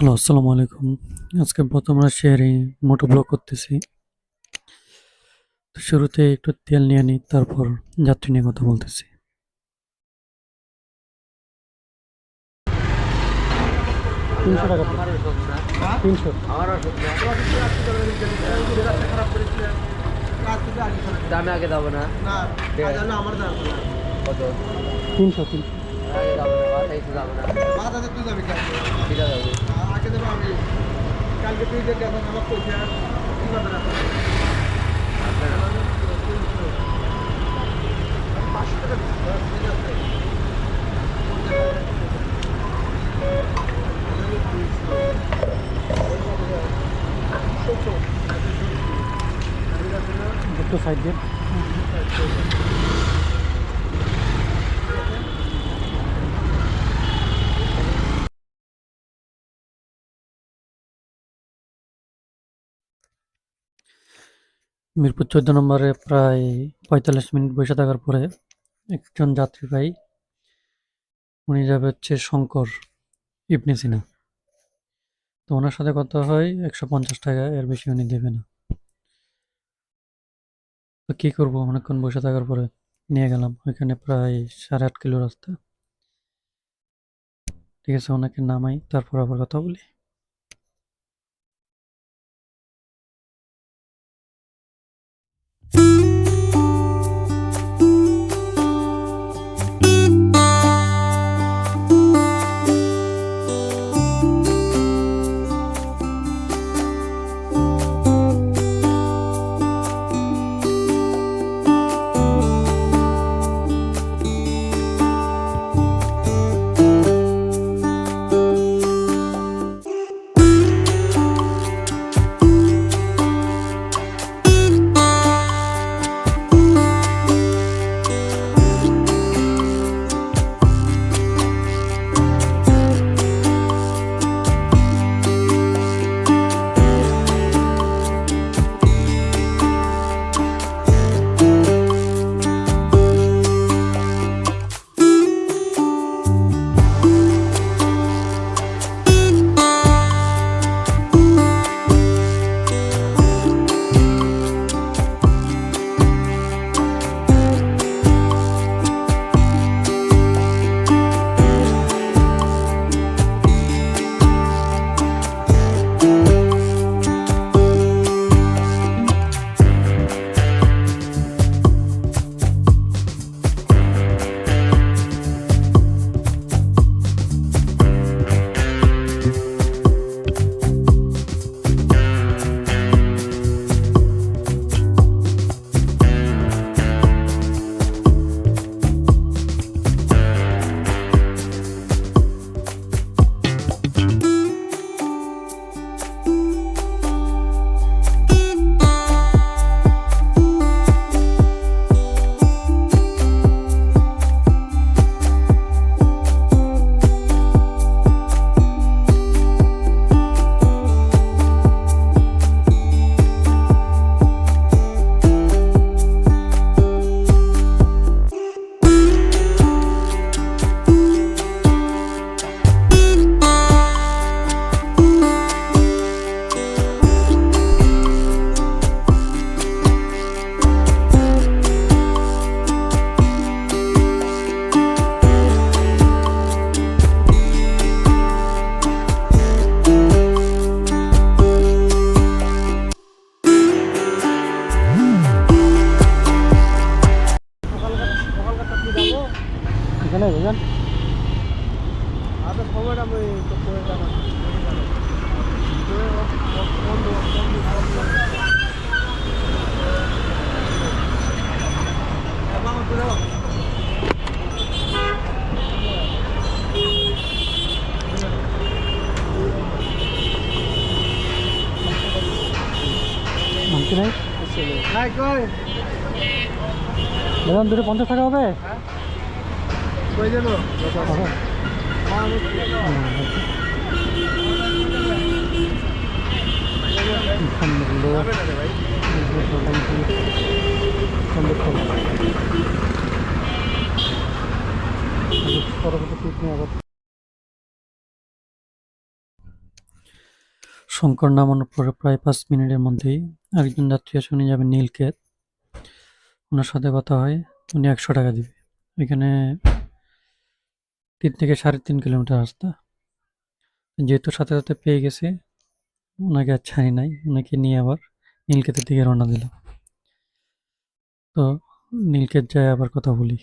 Hello, আসসালামু আলাইকুম। আজকে প্রথম রাশিয়ারই মোটো ব্লগ করতেছি। তো শুরুতে একটু তেল নিয়ে নিই, তারপর যাত্রী নিয়ে কথা বলতেছি। 300 টাকা। 300। দামে আগে যাবো না। কত? 300 300। আগে যাবো না, বাসাইতে যাবো না। ঠিক আছে যাবো। একটু সাইড দিয়ে। মিরপুর 14 নম্বরে প্রায় 45 মিনিট বসে থাকার পরে একজন যাত্রী ভাই, উনি যাবে হচ্ছে শঙ্কর ইবনে সিনা। তো ওনার সাথে কথা হয় 150 টাকা, এর বেশি উনি দেবে না। তো কি করবো, অনেকক্ষণ বসে থাকার পরে নিয়ে গেলাম ওইখানে, প্রায় 8.5 কিলো রাস্তা। ঠিক আছে, ওনাকে নামাই, তারপর আবার কথা বলি। এখানে বুঝলেন। মানছি নাই দাদা, দুটো 50 টাকা হবে। পরবর্তী শঙ্কর নামানোর পরে প্রায় 5 মিনিটের মধ্যেই আরেকজন যাত্রী আসে, উনি যাবেন নীলক্ষেত। ওনার সাথে কথা হয়, উনি 100 টাকা দিবে। এখানে 3 থেকে 3.5 কিলোমিটার রাস্তা। যেহেতু সাথে সাথে পেয়ে গেছি, ওনাকে আর ছাড়ি নাই, ওনাকে নিয়ে আবার নীলক্ষেতের দিকে রওনা দিলাম। তো নীলক্ষেত যায় আবার কথা বলি।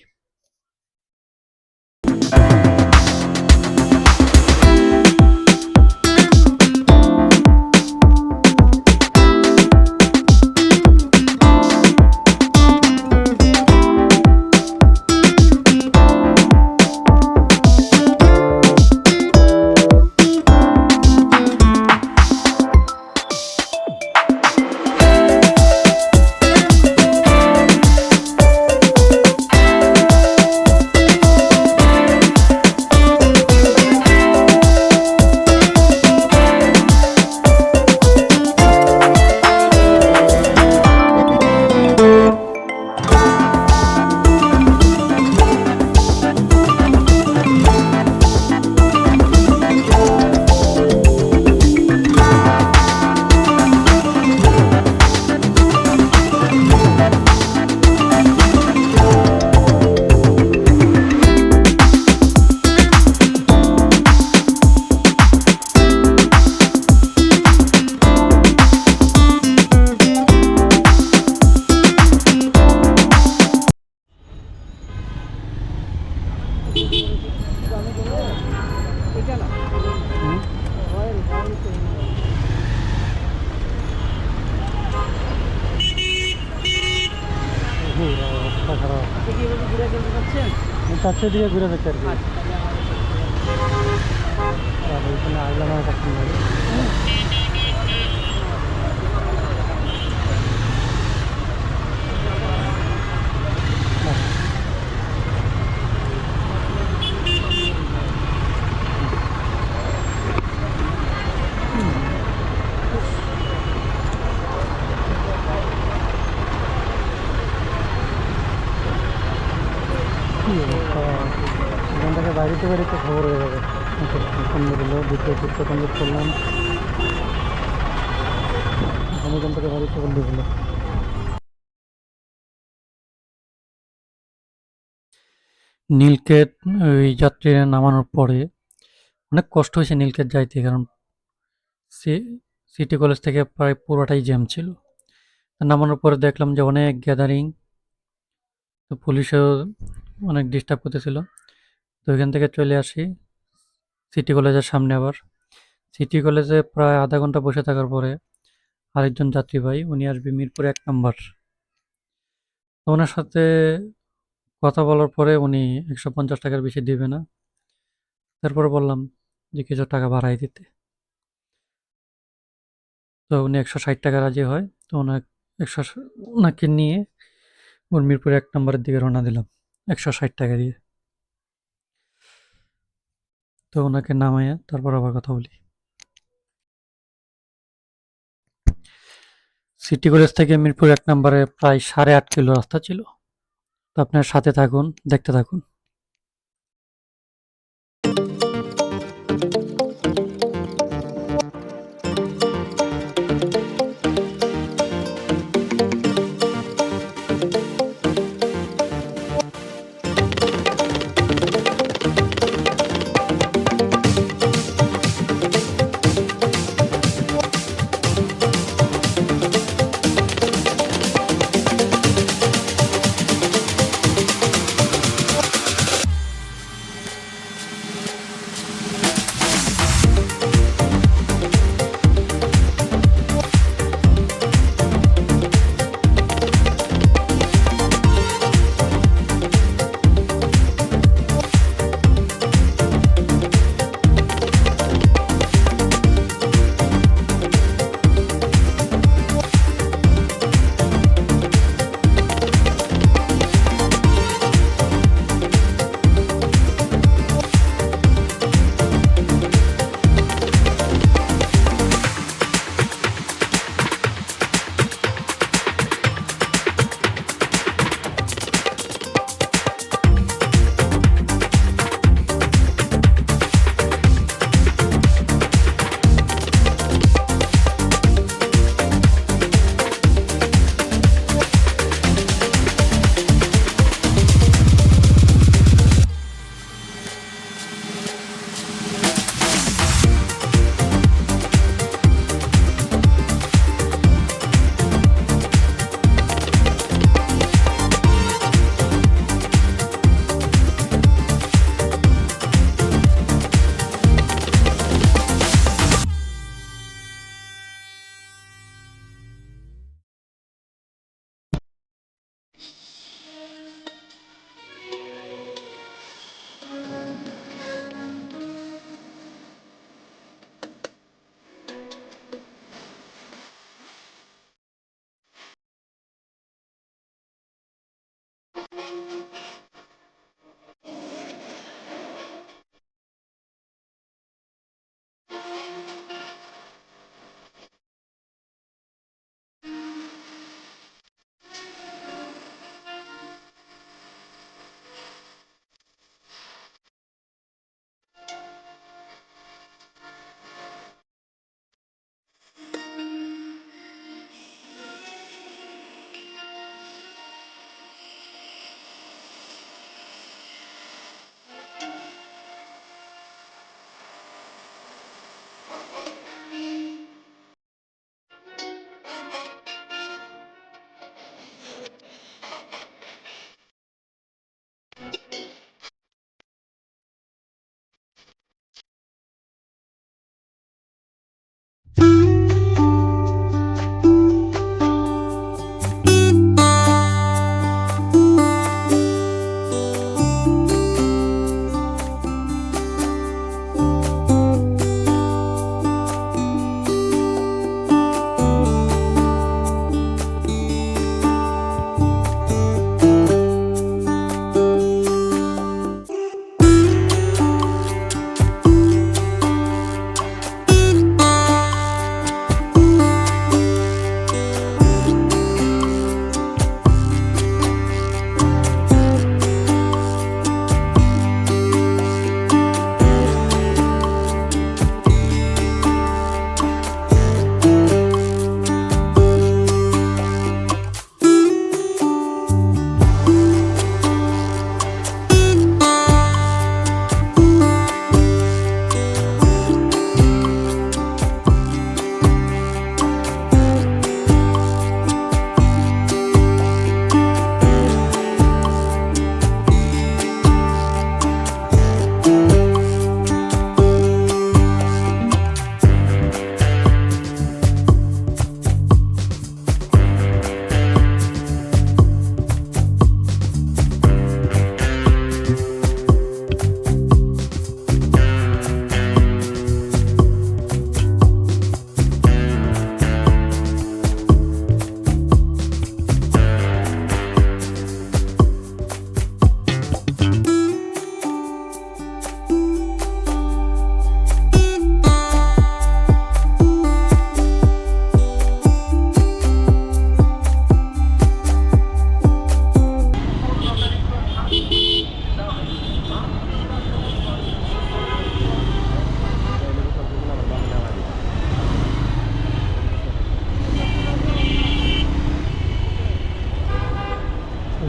চারটে দিকে ঘুরে দেখতে আর কি। ওইখানে আইলাম আমার পছন্দ হয়। এখান থেকে বাড়িতে বাড়িতে খবর হয়ে যাবে। সুন্দর হলো, দ্বিতীয় তৃতীয় কমপ্লিট করলাম। এখন এখান থেকে বাড়িতে বলতে হলো। নীলক্ষেত ওই যাত্রীরা নামানোর পরে অনেক কষ্ট হয়েছে নীলক্ষেত যাইতে, কারণ সিটি কলেজ থেকে প্রায় পুরোটাই জ্যাম ছিল। নামানোর পরে দেখলাম যে অনেক গ্যাদারিং, তো পুলিশও অনেক ডিস্টার্ব করতেছিল। তো এখান থেকে চলে আসি সিটি কলেজের সামনে। আবার সিটি কলেজে প্রায় আধা ঘন্টা বসে থাকার পরে আরেকজন যাত্রী ভাই, উনি আসবে মিরপুর 1 নম্বর। তো ওনার সাথে কথা বলার পরে উনি 150 টাকার বেশি দিবে না। তারপরে বললাম যে কিছু টাকা বাড়াই দিতে। তো উনি 160 টাকা রাজি হয়। তো ওনাকে নিয়ে ওর মিরপুর 1 নম্বরের দিকে রওনা দিলাম 160 টাকা দিয়ে। তো ওনাকে নামাইয়া তারপর আবার কথা বলি। সিটি কলেজ থেকে মিরপুর 1 নম্বরে প্রায় 8.5 কিলো রাস্তা ছিল। তো আপনার সাথে থাকুন, দেখতে থাকুন।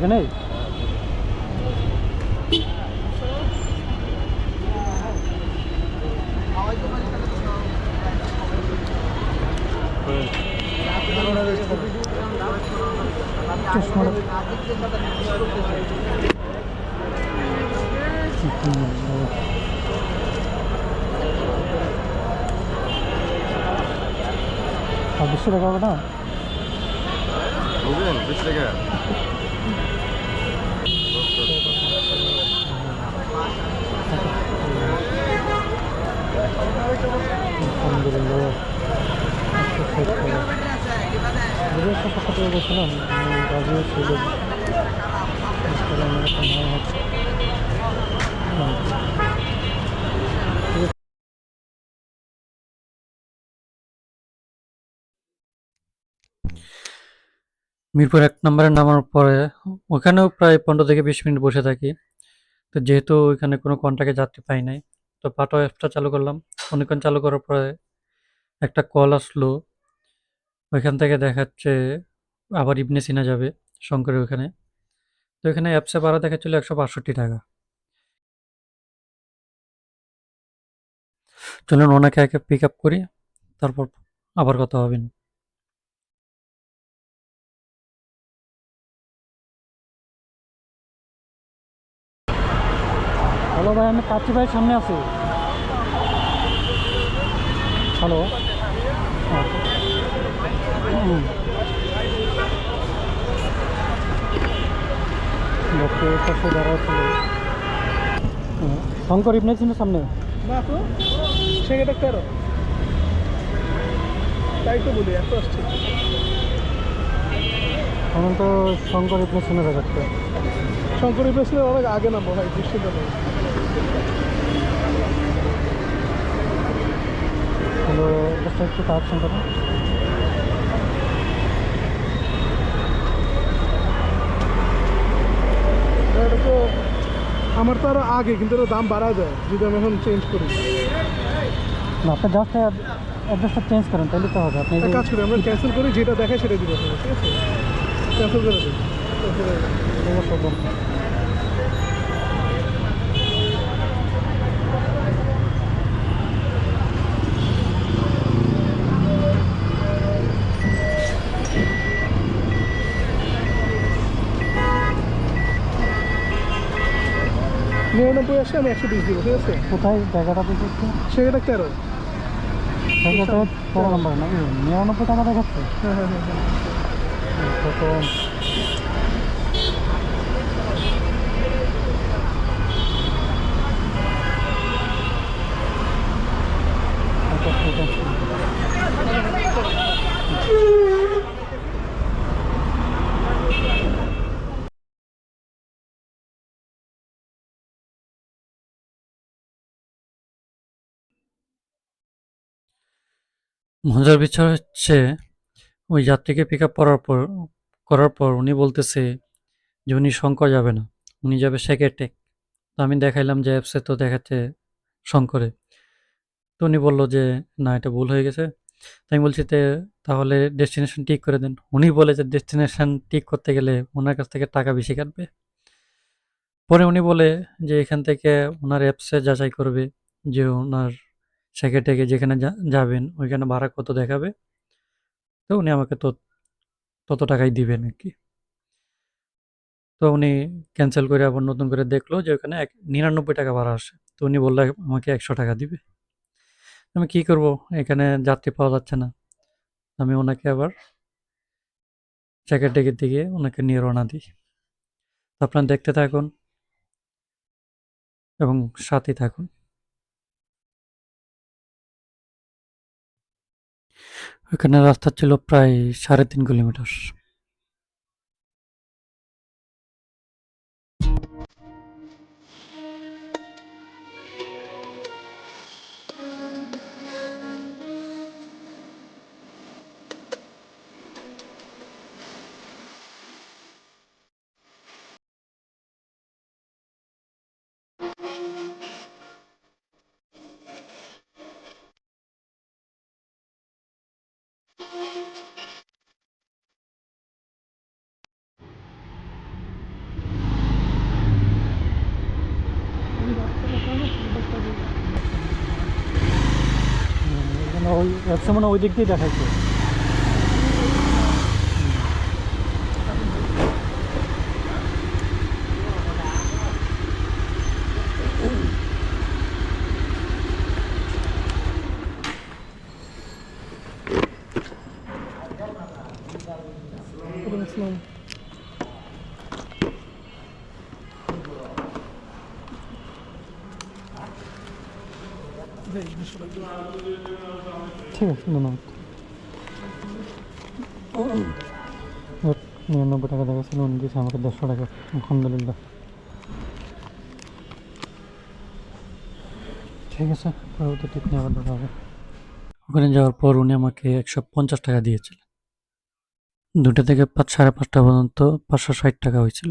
এখানে আর 200 টাকা হবে না? বুঝলেন 20 টাকা আলহামদুলিল্লাহ। বিদেশ পক্ষ থেকে বলছিলাম রাজিও ছিল, আমার একটা নাম হচ্ছে মিরপুর ১ নম্বরে নামার পরে ওখানেও প্রায় ১৫ থেকে ২০ মিনিট বসে থাকি। তো যেহেতু ওইখানে কোনো কন্টাক্টে যাত্রী পাই নাই, তো পাঠাও অ্যাপসটা চালু করলাম। অনেকক্ষণ চালু করার পরে একটা কল আসলো, ওইখান থেকে দেখাচ্ছে আবার ইবনে সিনা যাবে শঙ্করের ওখানে। তো এখানে অ্যাপসে ভাড়া দেখাচ্ছিল ১৬৫ টাকা। চলুন ওনাকে একে পিক আপ করি, তারপর আবার কথা হবেন। হ্যালো ভাই, আমি কাচ্চি ভাইয়ের সামনে আছি। হ্যালো। লোকের পাশে দাঁড়ায় ছিল শঙ্কর ইবনে সিনার সামনে। না তো সেটা কেন তাই তো বলি এত আসছে এখন তো শঙ্কর ইবনে সিনা দেখাচ্ছে। শঙ্করী পেছনে অনেক আগে নামবো ভাই দৃশ্যটা নেই হ্যালো, জাস্ট একটু কারেকশন করুন। এটা তো আমার তো আরো আগে কিন্তু এর দাম বাড়ায় দেয় যদি আমি এখন চেঞ্জ করি না, আপনি জাস্ট অ্যাড্রেসটা চেঞ্জ করেন, তাহলে তো হবে। আপনি এক কাজ করি আমরা ক্যান্সেল করি যেটা দেখায় সেটা দিব ঠিক আছে ক্যান্সেল করে দিই নিরানব্বই আসে আমি 120 দিব ঠিক আছে কোথায় জায়গাটা দেখেছি? সেটা তেরো জায়গাটা ১৩ নম্বর না, ৯৯ টাকা দেখাচ্ছে। হ্যাঁ হ্যাঁ হ্যাঁ তো আচ্ছা, ঠিক আছে। মজার বিষয় হচ্ছে ওই যাত্রীকে পিক আপ করার পর উনি বলতেছে যে উনি শঙ্কর যাবে না, উনি যাবে সেকেটেক। তো আমি দেখাইলাম যে অ্যাপসে তো দেখাচ্ছে শঙ্করে। তো উনি বলল যে না, এটা ভুল হয়ে গেছে। তো আমি বলছি তাহলে ডেস্টিনেশন ঠিক করে দেন। উনি বলে যে ডেস্টিনেশন ঠিক করতে গেলে ওনার কাছ থেকে টাকা বেশি কাটবে। পরে উনি বলে যে এখান থেকে ওনার অ্যাপসে যাচাই করবে যে ওনার সেকেটেকে যেখানে যাবেন ওইখানে ভাড়া কত দেখাবে। তো উনি আমাকে তত টাকাই দিবেন আর কি। তো উনি ক্যান্সেল করে আবার নতুন করে দেখলো যে ওখানে ৯৯ টাকা ভাড়া আসে। তো উনি বললো আমাকে ১০০ টাকা দিবে। আমি কি করব, এখানে যাত্রী পাওয়া যাচ্ছে না। আমি ওনাকে আবার সেকেটেকের দিকে ওনাকে নিয়ে রওনা দিই। তো আপনারা দেখতে থাকুন এবং সাথেই থাকুন। ওখানে রাস্তা ছিল প্রায় ৩.৫ কিলোমিটার। ব্যবসা মানে ওই দিক দিয়ে দেখাইছে। ওয়ালাইকুম আসসালাম। এই, 200 টাকা। ঠিক আছে, ধন্যবাদ। 99 টাকা দেখাচ্ছিল, উনি দিয়েছে আমাকে 100 টাকা। আলহামদুলিল্লাহ। ঠিক আছে, পরবর্তী টিপ নিয়ে আবার দেখা হবে। ওখানে যাওয়ার পর উনি আমাকে 150 টাকা দিয়েছিলেন। 2টা থেকে 5 সাড়ে 5টা পর্যন্ত 560 টাকা হয়েছিল।